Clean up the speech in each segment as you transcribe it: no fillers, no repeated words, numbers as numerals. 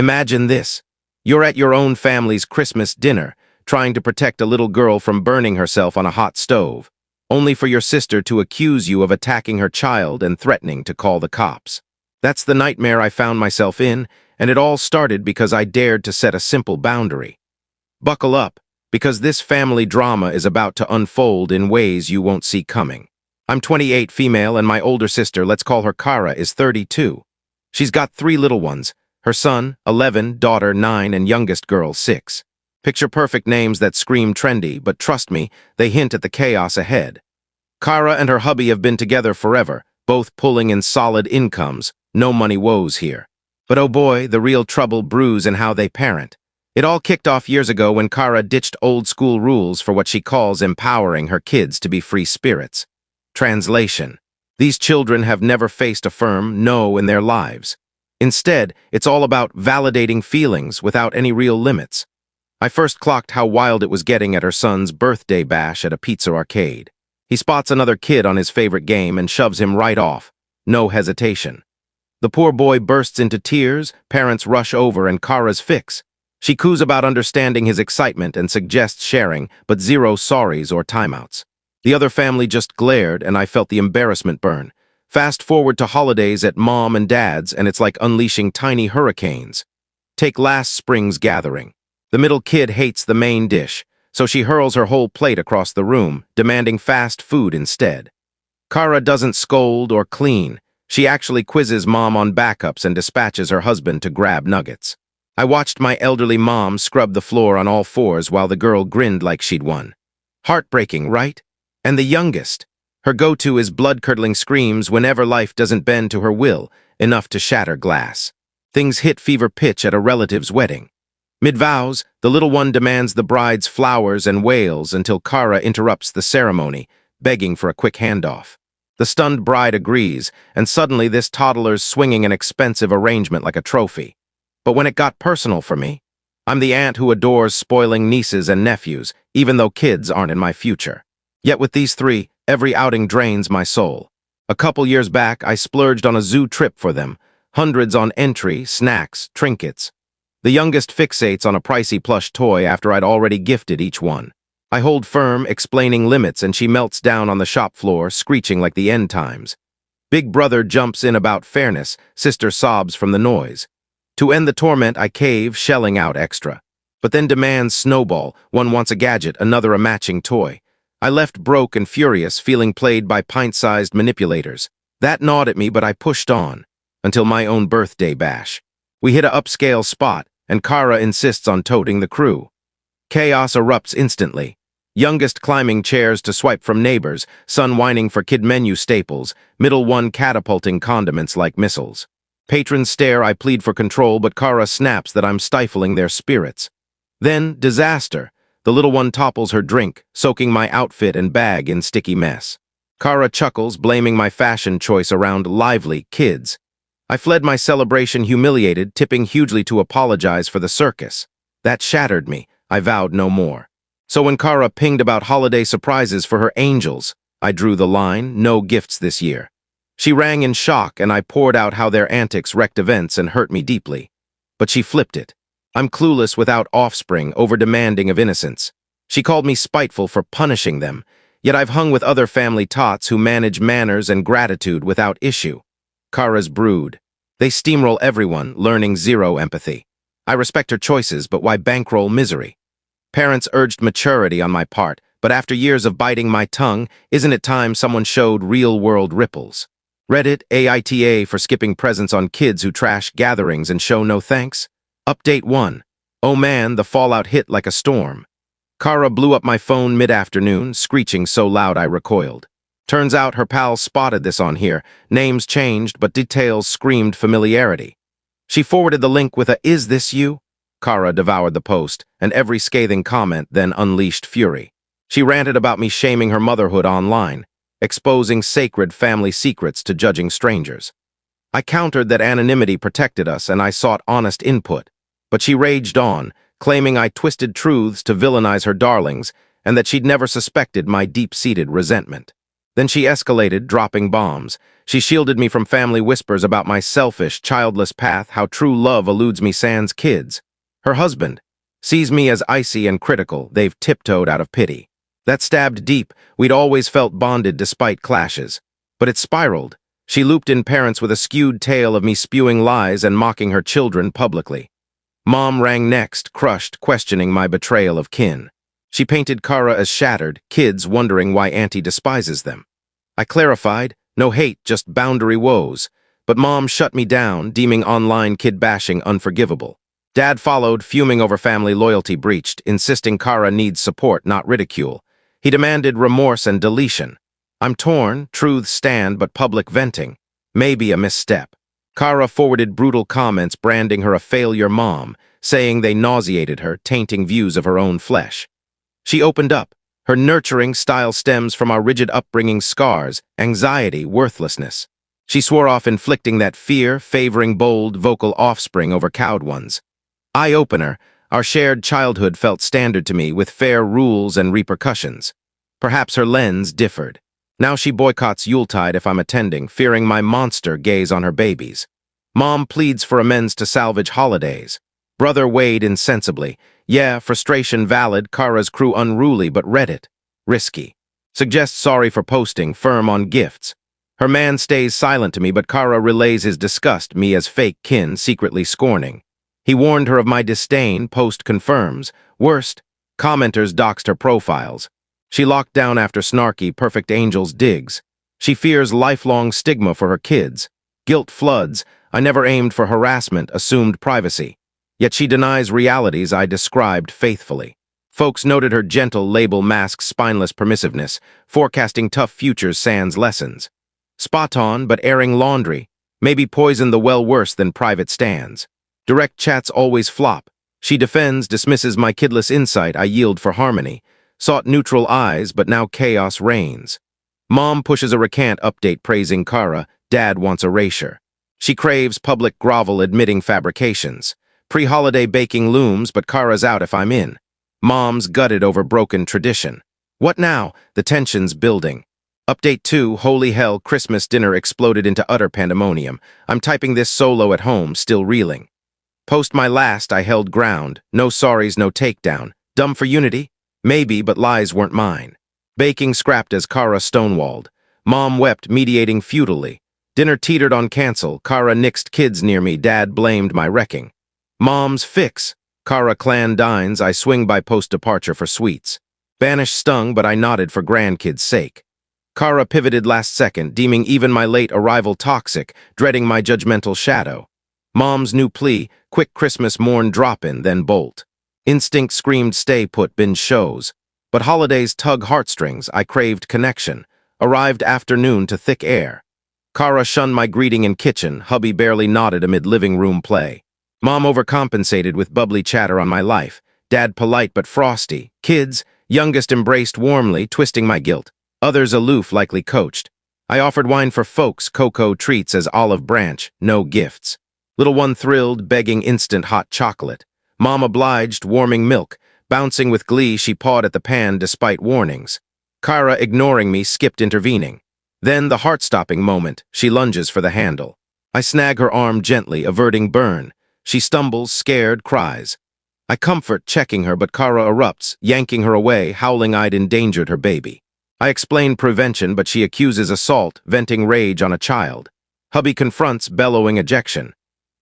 Imagine this. You're at your own family's Christmas dinner, trying to protect a little girl from burning herself on a hot stove, only for your sister to accuse you of attacking her child and threatening to call the cops. That's the nightmare I found myself in, and it all started because I dared to set a simple boundary. Buckle up, because this family drama is about to unfold in ways you won't see coming. I'm 28, female, and my older sister, let's call her Kara, is 32. She's got 3 little ones, her son, 11, daughter, 9, and youngest girl, 6. Picture-perfect names that scream trendy, but trust me, they hint at the chaos ahead. Kara and her hubby have been together forever, both pulling in solid incomes, no money woes here. But oh boy, the real trouble brews in how they parent. It all kicked off years ago when Kara ditched old-school rules for what she calls empowering her kids to be free spirits. Translation: these children have never faced a firm no in their lives. Instead, it's all about validating feelings without any real limits. I first clocked how wild it was getting at her son's birthday bash at a pizza arcade. He spots another kid on his favorite game and shoves him right off. No hesitation. The poor boy bursts into tears, parents rush over, and Kara's fix. She coos about understanding his excitement and suggests sharing, but zero sorries or timeouts. The other family just glared, and I felt the embarrassment burn. Fast forward to holidays at mom and dad's, and it's like unleashing tiny hurricanes. Take last spring's gathering. The middle kid hates the main dish, so she hurls her whole plate across the room, demanding fast food instead. Kara doesn't scold or clean. She actually quizzes mom on backups and dispatches her husband to grab nuggets. I watched my elderly mom scrub the floor on all fours while the girl grinned like she'd won. Heartbreaking, right? And the youngest. Her go-to is blood-curdling screams whenever life doesn't bend to her will, enough to shatter glass. Things hit fever pitch at a relative's wedding. Mid-vows, the little one demands the bride's flowers and wails until Kara interrupts the ceremony, begging for a quick handoff. The stunned bride agrees, and suddenly this toddler's swinging an expensive arrangement like a trophy. But when it got personal for me, I'm the aunt who adores spoiling nieces and nephews, even though kids aren't in my future. Yet with these 3, every outing drains my soul. A couple years back, I splurged on a zoo trip for them, hundreds on entry, snacks, trinkets. The youngest fixates on a pricey plush toy after I'd already gifted each one. I hold firm, explaining limits, and she melts down on the shop floor, screeching like the end times. Big brother jumps in about fairness, sister sobs from the noise. To end the torment, I cave, shelling out extra. But then demands snowball, one wants a gadget, another a matching toy. I left broke and furious, feeling played by pint-sized manipulators. That gnawed at me, but I pushed on, until my own birthday bash. We hit a upscale spot, and Kara insists on toting the crew. Chaos erupts instantly. Youngest climbing chairs to swipe from neighbors, son whining for kid menu staples, middle one catapulting condiments like missiles. Patrons stare, I plead for control, but Kara snaps that I'm stifling their spirits. Then, disaster. The little one topples her drink, soaking my outfit and bag in sticky mess. Kara chuckles, blaming my fashion choice around lively kids. I fled my celebration humiliated, tipping hugely to apologize for the circus. That shattered me. I vowed no more. So when Kara pinged about holiday surprises for her angels, I drew the line, no gifts this year. She rang in shock, and I poured out how their antics wrecked events and hurt me deeply. But she flipped it. I'm clueless without offspring, over-demanding of innocence. She called me spiteful for punishing them, yet I've hung with other family tots who manage manners and gratitude without issue. Kara's brood. They steamroll everyone, learning zero empathy. I respect her choices, but why bankroll misery? Parents urged maturity on my part, but after years of biting my tongue, isn't it time someone showed real-world ripples? Reddit, AITA for skipping presents on kids who trash gatherings and show no thanks? Update 1. Oh man, the fallout hit like a storm. Kara blew up my phone mid-afternoon, screeching so loud I recoiled. Turns out her pals spotted this on here. Names changed, but details screamed familiarity. She forwarded the link with a "Is this you?" Kara devoured the post, and every scathing comment then unleashed fury. She ranted about me shaming her motherhood online, exposing sacred family secrets to judging strangers. I countered that anonymity protected us, and I sought honest input. But she raged on, claiming I twisted truths to villainize her darlings, and that she'd never suspected my deep-seated resentment. Then she escalated, dropping bombs. She shielded me from family whispers about my selfish, childless path, how true love eludes me sans kids. Her husband sees me as icy and critical. They've tiptoed out of pity. That stabbed deep. We'd always felt bonded despite clashes. But it spiraled. She looped in parents with a skewed tale of me spewing lies and mocking her children publicly. Mom rang next, crushed, questioning my betrayal of kin. She painted Kara as shattered, kids wondering why Auntie despises them. I clarified, no hate, just boundary woes. But Mom shut me down, deeming online kid-bashing unforgivable. Dad followed, fuming over family loyalty breached, insisting Kara needs support, not ridicule. He demanded remorse and deletion. I'm torn, truths stand, but public venting. Maybe a misstep. Kara forwarded brutal comments branding her a failure mom, saying they nauseated her, tainting views of her own flesh. She opened up. Her nurturing style stems from our rigid upbringing scars, anxiety, worthlessness. She swore off inflicting that fear, favoring bold, vocal offspring over cowed ones. Eye-opener, our shared childhood felt standard to me with fair rules and repercussions. Perhaps her lens differed. Now she boycotts Yuletide if I'm attending, fearing my monster gaze on her babies. Mom pleads for amends to salvage holidays. Brother weighed insensibly. Yeah, frustration valid, Kara's crew unruly, but Reddit. Risky. Suggests sorry for posting, firm on gifts. Her man stays silent to me, but Kara relays his disgust, me as fake kin, secretly scorning. He warned her of my disdain, post confirms. Worst, commenters doxed her profiles. She locked down after snarky, perfect angels digs. She fears lifelong stigma for her kids. Guilt floods. I never aimed for harassment, assumed privacy. Yet she denies realities I described faithfully. Folks noted her gentle label masks spineless permissiveness, forecasting tough futures sans lessons. Spot on, but airing laundry. Maybe poison the well worse than private stands. Direct chats always flop. She defends, dismisses my kidless insight, I yield for harmony. Sought neutral eyes, but now chaos reigns. Mom pushes a recant update praising Kara, Dad wants erasure. She craves public grovel admitting fabrications. Pre-holiday baking looms, but Kara's out if I'm in. Mom's gutted over broken tradition. What now? The tension's building. Update 2, holy hell, Christmas dinner exploded into utter pandemonium. I'm typing this solo at home, still reeling. Post my last, I held ground. No sorries, no takedown. Dumb for unity? Maybe, but lies weren't mine. Baking scrapped as Kara stonewalled. Mom wept, mediating futilely. Dinner teetered on cancel. Kara nixed kids near me. Dad blamed my wrecking. Mom's fix. Kara clan dines. I swing by post-departure for sweets. Banish stung, but I nodded for grandkids' sake. Kara pivoted last second, deeming even my late arrival toxic, dreading my judgmental shadow. Mom's new plea, quick Christmas morn drop-in, then bolt. Instinct screamed stay put, binge shows. But holidays tug heartstrings, I craved connection. Arrived afternoon to thick air. Kara shunned my greeting in kitchen, hubby barely nodded amid living room play. Mom overcompensated with bubbly chatter on my life. Dad polite but frosty. Kids, youngest embraced warmly, twisting my guilt. Others aloof, likely coached. I offered wine for folks, cocoa treats as olive branch, no gifts. Little one thrilled, begging instant hot chocolate. Mom obliged, warming milk. Bouncing with glee, she pawed at the pan despite warnings. Kara, ignoring me, skipped intervening. Then the heart-stopping moment, she lunges for the handle. I snag her arm gently, averting burn. She stumbles, scared, cries. I comfort, checking her, but Kara erupts, yanking her away, howling I'd endangered her baby. I explain prevention, but she accuses assault, venting rage on a child. Hubby confronts, bellowing ejection.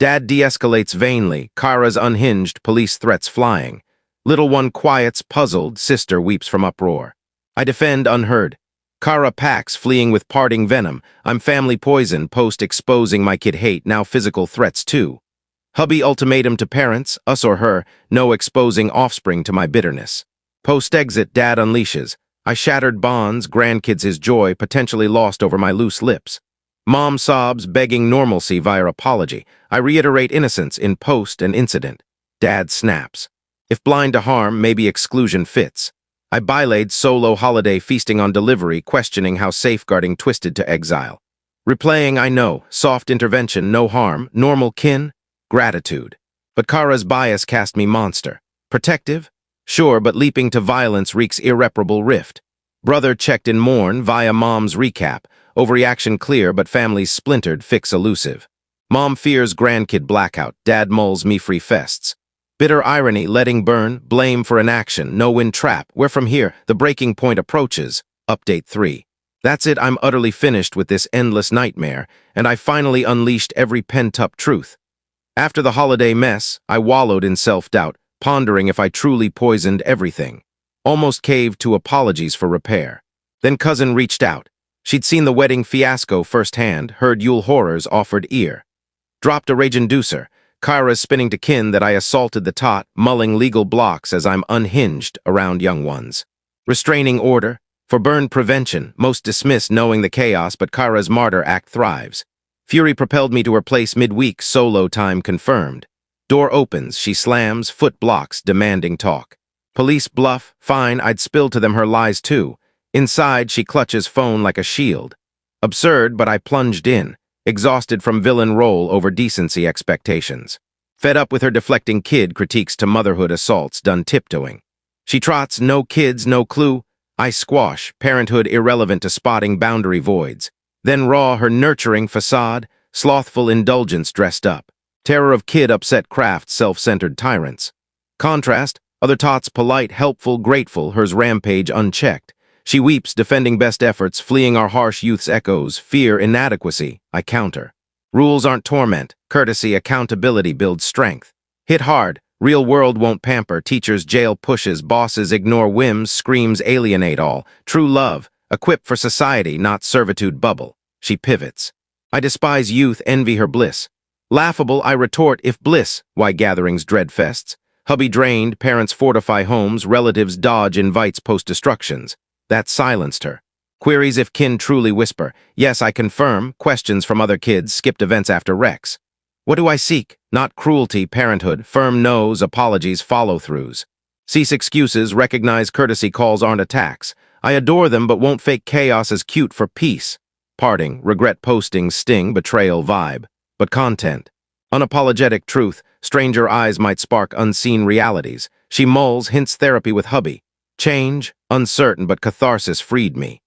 Dad de-escalates vainly, Kara's unhinged, police threats flying. Little one quiets, puzzled, sister weeps from uproar. I defend unheard. Kara packs, fleeing with parting venom. I'm family poison, post-exposing my kid hate, now physical threats too. Hubby ultimatum to parents, us or her, no exposing offspring to my bitterness. Post-exit, Dad unleashes. I shattered bonds, grandkids his joy, potentially lost over my loose lips. Mom sobs, begging normalcy via apology. I reiterate innocence in post and incident. Dad snaps. If blind to harm, maybe exclusion fits. I bilayed solo holiday feasting on delivery, questioning how safeguarding twisted to exile. Replaying, I know, soft intervention, no harm, normal kin, gratitude. But Kara's bias cast me monster. Protective? Sure, but leaping to violence wreaks irreparable rift. Brother checked in mourn via mom's recap. Overreaction clear, but families splintered, fix elusive. Mom fears grandkid blackout, dad mulls me free fests. Bitter irony, letting burn, blame for inaction, no-win trap. Where from here, the breaking point approaches. Update 3. That's it, I'm utterly finished with this endless nightmare, and I finally unleashed every pent-up truth. After the holiday mess, I wallowed in self-doubt, pondering if I truly poisoned everything. Almost caved to apologies for repair. Then cousin reached out. She'd seen the wedding fiasco firsthand, heard Yule horrors, offered ear. Dropped a rage-inducer, Kyra's spinning to kin that I assaulted the tot, mulling legal blocks as I'm unhinged around young ones. Restraining order, for burn prevention, most dismissed knowing the chaos, but Kyra's martyr act thrives. Fury propelled me to her place midweek, solo time confirmed. Door opens, she slams, foot blocks, demanding talk. Police bluff, fine, I'd spill to them her lies too. Inside, she clutches phone like a shield. Absurd, but I plunged in, exhausted from villain role over decency expectations. Fed up with her deflecting kid critiques to motherhood assaults done tiptoeing. She trots, no kids, no clue. I squash, parenthood irrelevant to spotting boundary voids. Then raw her nurturing facade, slothful indulgence dressed up. Terror of kid upset craft, self-centered tyrants. Contrast, other tots polite, helpful, grateful, hers rampage unchecked. She weeps, defending best efforts, fleeing our harsh youth's echoes, fear, inadequacy, I counter. Rules aren't torment, courtesy, accountability builds strength. Hit hard, real world won't pamper, teachers jail pushes, bosses ignore whims, screams alienate all. True love, equipped for society, not servitude bubble. She pivots. I despise youth, envy her bliss. Laughable, I retort, if bliss, why gatherings dread fests? Hubby drained, parents fortify homes, relatives dodge invites post-destructions. That silenced her. Queries if kin truly whisper. Yes, I confirm. Questions from other kids, skipped events after wrecks. What do I seek? Not cruelty, parenthood, firm no's, apologies, follow-throughs. Cease excuses, recognize courtesy calls aren't attacks. I adore them but won't fake chaos as cute for peace. Parting, regret posting, sting, betrayal, vibe. But content. Unapologetic truth, stranger eyes might spark unseen realities. She mulls, hints therapy with hubby. Change, uncertain but catharsis freed me.